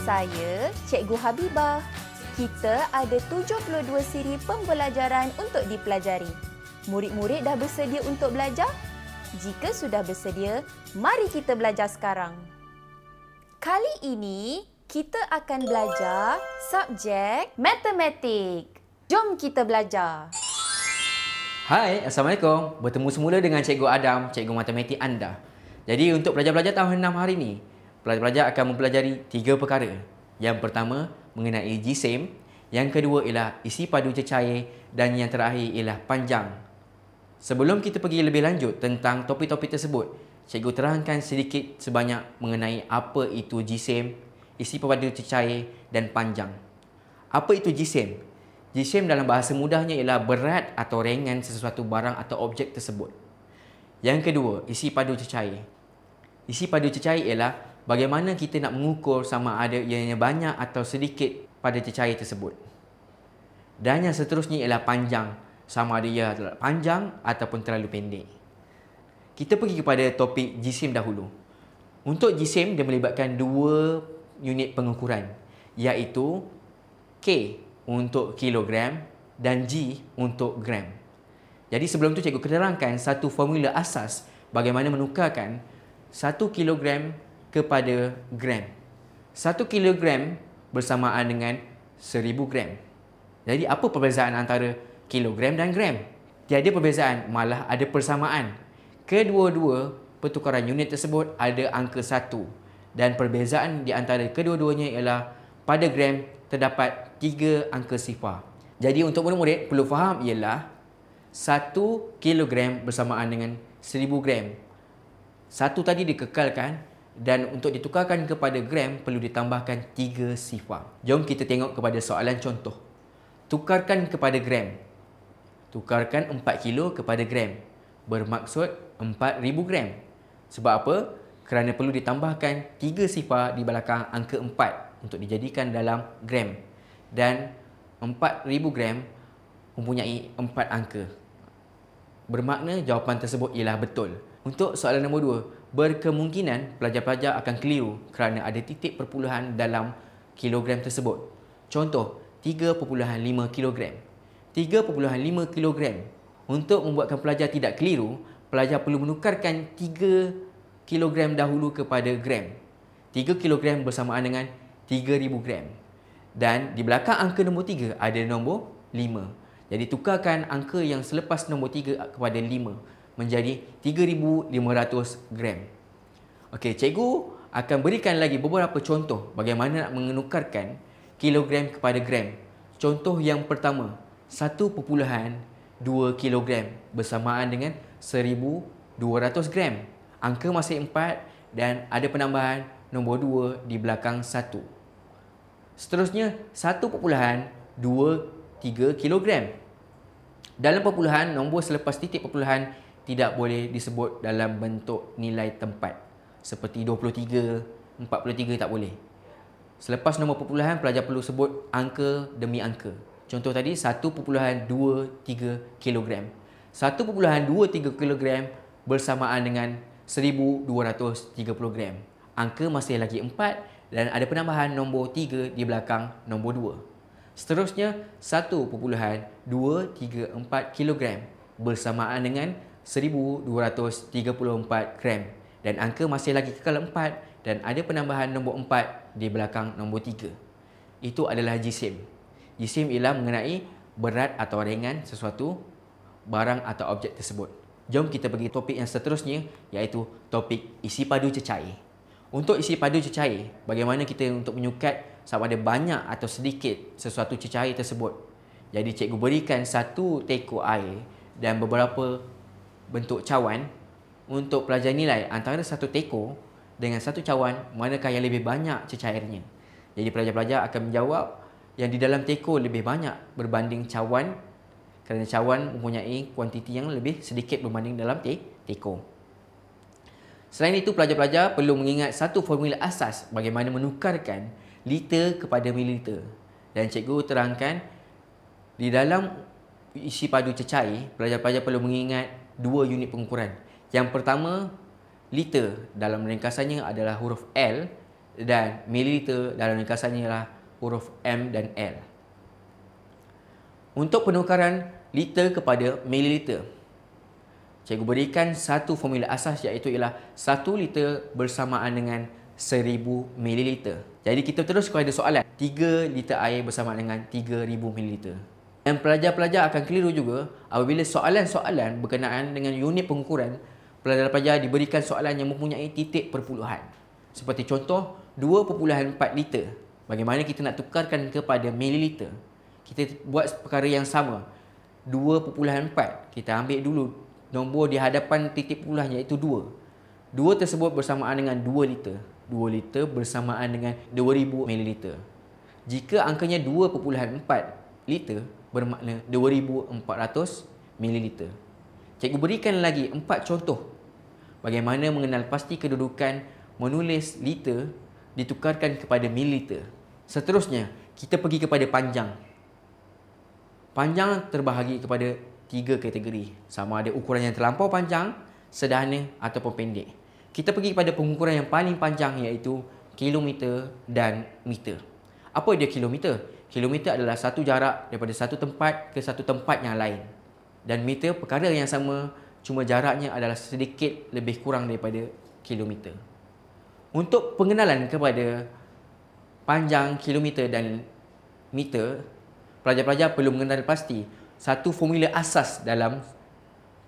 Saya, Cikgu Habibah. Kita ada 72 siri pembelajaran untuk dipelajari. Murid-murid dah bersedia untuk belajar? Jika sudah bersedia, mari kita belajar sekarang. Kali ini, kita akan belajar subjek matematik. Jom kita belajar. Hai, Assalamualaikum. Bertemu semula dengan Cikgu Adam, Cikgu Matematik anda. Jadi untuk pelajar-pelajar tahun 6 hari ini, pelajar-pelajar akan mempelajari 3 perkara. Yang pertama, mengenai jisim. Yang kedua ialah isi padu cecair. Dan yang terakhir ialah panjang. Sebelum kita pergi lebih lanjut tentang topik-topik tersebut, Cikgu terangkan sedikit sebanyak mengenai apa itu jisim, isi padu cecair dan panjang. Apa itu jisim? Jisim dalam bahasa mudahnya ialah berat atau ringan sesuatu barang atau objek tersebut. Yang kedua, isi padu cecair. Isi padu cecair ialah bagaimana kita nak mengukur sama ada ianya banyak atau sedikit pada cecair tersebut. Dan yang seterusnya ialah panjang, sama ada ia terlalu panjang ataupun terlalu pendek. Kita pergi kepada topik jisim dahulu. Untuk jisim, dia melibatkan 2 unit pengukuran, iaitu K untuk kilogram dan G untuk gram. Jadi sebelum tu cikgu terangkan satu formula asas bagaimana menukarkan 1 kilogram kepada gram. 1 kilogram bersamaan dengan 1000 gram. Jadi apa perbezaan antara kilogram dan gram? Tiada perbezaan, malah ada persamaan. Kedua-dua pertukaran unit tersebut ada angka 1. Dan perbezaan di antara kedua-duanya ialah pada gram terdapat 3 angka sifar. Jadi untuk murid-murid perlu faham ialah 1 kilogram bersamaan dengan 1000 gram. 1 tadi dikekalkan dan untuk ditukarkan kepada gram perlu ditambahkan 3 sifar. Jom kita tengok kepada soalan contoh. Tukarkan kepada gram. Tukarkan 4 kilo kepada gram. Bermaksud 4000 gram. Sebab apa? Kerana perlu ditambahkan 3 sifar di belakang angka 4 untuk dijadikan dalam gram. Dan 4000 gram mempunyai 4 angka. Bermakna jawapan tersebut ialah betul. Untuk soalan nombor 2, berkemungkinan pelajar-pelajar akan keliru kerana ada titik perpuluhan dalam kilogram tersebut. Contoh, 3.5 kilogram. 3.5 kilogram. Untuk membuatkan pelajar tidak keliru, pelajar perlu menukarkan 3 kilogram dahulu kepada gram. 3 kilogram bersamaan dengan 3000 gram. Dan di belakang angka nombor 3 ada nombor 5. Jadi tukarkan angka yang selepas nombor 3 kepada 5 menjadi 3500 gram. Okey, cikgu akan berikan lagi beberapa contoh bagaimana nak menukarkan kilogram kepada gram. Contoh yang pertama, 1.2 kilogram bersamaan dengan 1200 gram. Angka masih 4 dan ada penambahan nombor 2 di belakang 1. Seterusnya 1.23 kilogram. Dalam perpuluhan, nombor selepas titik perpuluhan tidak boleh disebut dalam bentuk nilai tempat. Seperti 23, 43 tak boleh. Selepas nombor perpuluhan, pelajar perlu sebut angka demi angka. Contoh tadi 1.23 kilogram. 1.23 kilogram bersamaan dengan 1230 gram. Angka masih lagi 4 dan ada penambahan nombor 3 di belakang nombor 2. Seterusnya 1.234 kilogram bersamaan dengan 1234 gram dan angka masih lagi kekal 4 dan ada penambahan nombor 4 di belakang nombor 3. Itu adalah jisim. Jisim ialah mengenai berat atau ringan sesuatu barang atau objek tersebut. Jom kita pergi topik yang seterusnya, iaitu topik isi padu cecair. Untuk isi padu cecair, bagaimana kita untuk menyukat sama ada banyak atau sedikit sesuatu cecair tersebut. Jadi cikgu berikan satu teko air dan beberapa bentuk cawan untuk pelajar nilai antara satu teko dengan satu cawan manakah yang lebih banyak cecairnya. Jadi pelajar-pelajar akan menjawab yang di dalam teko lebih banyak berbanding cawan, kerana cawan mempunyai kuantiti yang lebih sedikit berbanding dalam teko. Selain itu, pelajar-pelajar perlu mengingat satu formula asas bagaimana menukarkan liter kepada mililiter. Dan cikgu terangkan di dalam isi padu cecair, pelajar-pelajar perlu mengingat 2 unit pengukuran. Yang pertama, liter dalam ringkasannya adalah huruf L dan mililiter dalam ringkasannya ialah huruf M dan L. Untuk penukaran liter kepada mililiter, cikgu berikan satu formula asas iaitu ialah 1 liter bersamaan dengan 1000 mililiter. Jadi kita terus kepada soalan. 3 liter air bersamaan dengan 3000 mililiter. Dan pelajar-pelajar akan keliru juga apabila soalan-soalan berkenaan dengan unit pengukuran, pelajar-pelajar diberikan soalan yang mempunyai titik perpuluhan. Seperti contoh 2.4 liter. Bagaimana kita nak tukarkan kepada mililiter? Kita buat perkara yang sama. 2.4. Kita ambil dulu nombor di hadapan titik perpuluhan iaitu 2. 2 tersebut bersamaan dengan 2 liter. 2 liter bersamaan dengan 2000 mililiter. Jika angkanya 2.4 liter bermakna 2400 mililiter. Cikgu berikan lagi 4 contoh bagaimana mengenal pasti kedudukan menulis liter ditukarkan kepada mililiter. Seterusnya, kita pergi kepada panjang. Panjang terbahagi kepada 3 kategori. Sama ada ukuran yang terlampau panjang, sederhana ataupun pendek. Kita pergi kepada pengukuran yang paling panjang iaitu kilometer dan meter. Apa dia kilometer? Kilometer adalah satu jarak daripada satu tempat ke satu tempat yang lain. Dan meter perkara yang sama, cuma jaraknya adalah sedikit lebih kurang daripada kilometer. Untuk pengenalan kepada panjang, kilometer dan meter, pelajar-pelajar perlu mengenal pasti satu formula asas dalam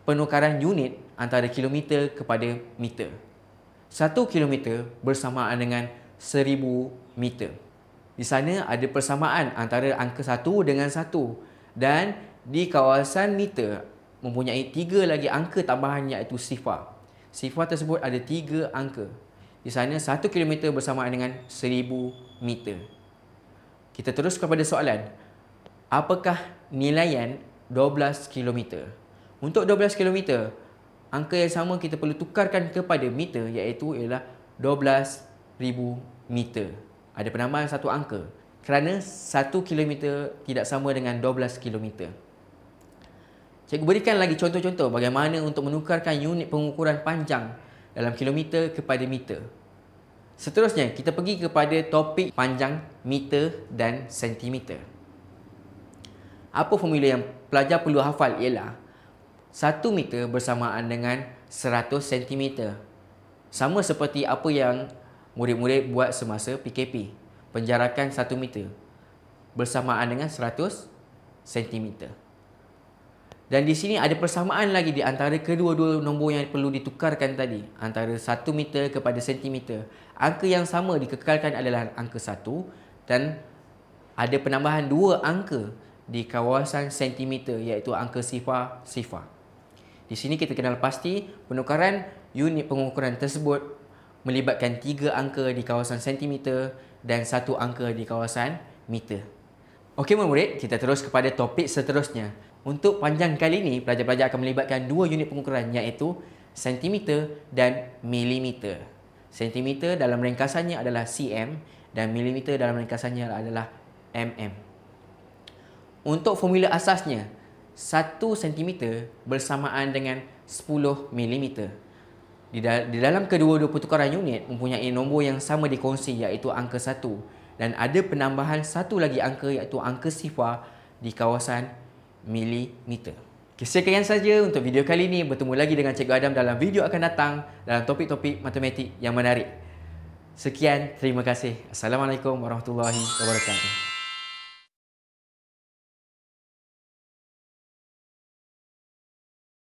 penukaran unit antara kilometer kepada meter. 1 kilometer bersamaan dengan 1000 meter. Di sana ada persamaan antara angka 1 dengan 1 dan di kawasan meter mempunyai 3 lagi angka tambahan iaitu sifar. Sifar tersebut ada 3 angka. Di sana 1 kilometer bersamaan dengan 1000 meter. Kita terus kepada soalan. Apakah nilaian 12 km? Untuk 12 km, angka yang sama kita perlu tukarkan kepada meter iaitu ialah 12,000 meter. Ada penambahan satu angka kerana 1 km tidak sama dengan 12 km. Cikgu berikan lagi contoh-contoh bagaimana untuk menukarkan unit pengukuran panjang dalam kilometer kepada meter. Seterusnya, kita pergi kepada topik panjang, meter dan sentimeter. Apa formula yang pelajar perlu hafal ialah 1 meter bersamaan dengan 100 cm. Sama seperti apa yang murid-murid buat semasa PKP. Penjarakan 1 meter bersamaan dengan 100 cm. Dan di sini ada persamaan lagi di antara kedua-dua nombor yang perlu ditukarkan tadi. Antara 1 meter kepada sentimeter. Angka yang sama dikekalkan adalah angka 1 dan ada penambahan 2 angka di kawasan sentimeter iaitu angka sifar. Di sini kita kenal pasti penukaran unit pengukuran tersebut melibatkan 3 angka di kawasan sentimeter dan 1 angka di kawasan meter. Okey murid, kita terus kepada topik seterusnya. Untuk panjang kali ini, pelajar-pelajar akan melibatkan 2 unit pengukuran iaitu sentimeter dan milimeter. Sentimeter dalam ringkasannya adalah cm dan milimeter dalam ringkasannya adalah mm. Untuk formula asasnya, 1 cm bersamaan dengan 10 mm. Di dalam kedua-dua pertukaran unit mempunyai nombor yang sama dikongsi iaitu angka 1 dan ada penambahan satu lagi angka iaitu angka sifar di kawasan milimeter. Sekian saja untuk video kali ini. Bertemu lagi dengan Cikgu Adam dalam video akan datang dalam topik-topik matematik yang menarik. Sekian, terima kasih. Assalamualaikum warahmatullahi wabarakatuh.